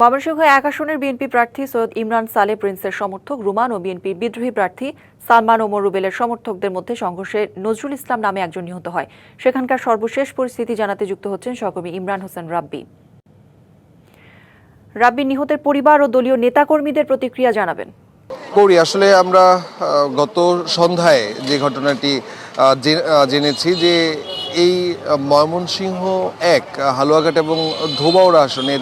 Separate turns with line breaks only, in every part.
ময়মনসিংহ ১ আসনের বিএনপি প্রার্থী সৈয়দ ইমরান সালে প্রিন্সের সমর্থক রুমান ও বিএনপির বিদ্রোহী প্রার্থী সালমান ওমর রুবেলের সমর্থকদের মধ্যে সংঘর্ষে নজরুল ইসলাম নামে একজন নিহত হয়। সেখানকার সর্বশেষ পরিস্থিতি জানাতে যুক্ত হচ্ছেন সহকর্মী ইমরান হোসেন রাব্বি। রাব্বি, নিহতের পরিবার ও দলীয় নেতাকর্মীদের প্রতিক্রিয়া জানাবেন।
আসলে আমরা গত সন্ধ্যায় যে ঘটনাটি জেনেছি যে এই ময়মনসিংহ ১ হালুয়াঘাট এবং ধোবাউড়া আসনের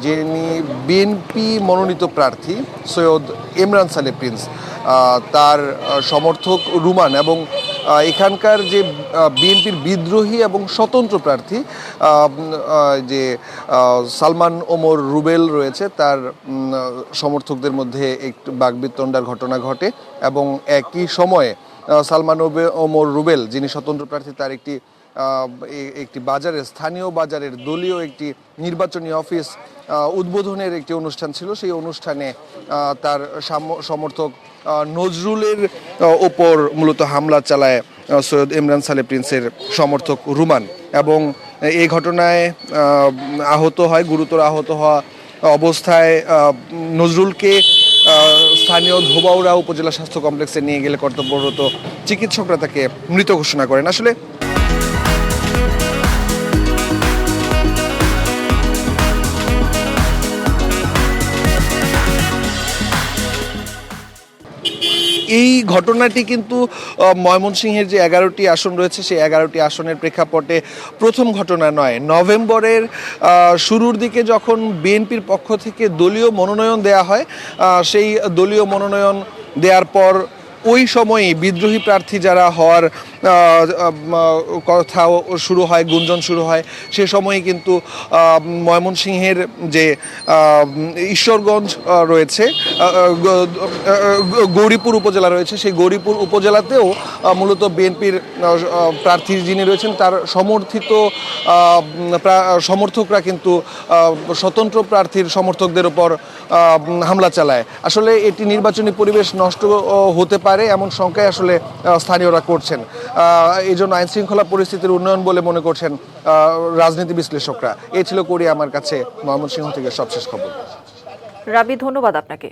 যিনি বিএনপি মনোনীত প্রার্থী সৈয়দ ইমরান সালে প্রিন্স, তার সমর্থক রুমান এবং এখানকার যে বিএনপির বিদ্রোহী এবং স্বতন্ত্র প্রার্থী যে সালমান ওমর রুবেল রয়েছে, তার সমর্থকদের মধ্যে একটু বাকবিতণ্ডার ঘটনা ঘটে এবং একই সময়ে সালমান ওমর রুবেল যিনি স্বতন্ত্র প্রার্থী, তার একটি বাজারের স্থানীয় বাজারের দলীয় একটি নির্বাচনী অফিস উদ্বোধনের একটি অনুষ্ঠান ছিল। সেই অনুষ্ঠানে তার সমর্থক নজরুলের ওপর মূলত হামলা চালায় সৈয়দ ইমরান সালে প্রিন্সের সমর্থক রুমান এবং এই ঘটনায় গুরুতর আহত হওয়া অবস্থায় নজরুলকে স্থানীয় ধোবাউড়া উপজেলা স্বাস্থ্য কমপ্লেক্সে নিয়ে গেলে কর্তব্যরত চিকিৎসকরা তাকে মৃত ঘোষণা করেন। আসলে এই ঘটনাটি কিন্তু ময়মনসিংহের যে 11টি আসন রয়েছে সেই 11টি আসনের প্রেক্ষাপটে প্রথম ঘটনা নয়। নভেম্বরের শুরুর দিকে যখন বিএনপির পক্ষ থেকে দলীয় মনোনয়ন দেয়া হয়, সেই দলীয় মনোনয়ন দেওয়ার পর ওই সময়ই বিদ্রোহী প্রার্থী যারা হওয়ার কথা শুরু হয়, গুঞ্জন শুরু হয়, সে সময়ই কিন্তু ময়মনসিংহের যে ঈশ্বরগঞ্জ রয়েছে, গৌরীপুর উপজেলা রয়েছে, সেই গৌরীপুর উপজেলাতেও মূলত বিএনপির প্রার্থী যিনি রয়েছেন তার সমর্থকরা কিন্তু স্বতন্ত্র প্রার্থীর সমর্থকদের উপর হামলা চালায়। আসলে এটি নির্বাচনী পরিবেশ নষ্ট হতে পারে এমন শঙ্কায় আসলে স্থানীয়রা করছেন। এই জন্য আইন শৃঙ্খলা পরিস্থিতির উন্নয়ন বলে মনে করছেন রাজনীতি বিশ্লেষকরা। এই ছিল আমার কাছে ময়মনসিংহ থেকে সবশেষ খবর।
রাব্বি, ধন্যবাদ আপনাকে।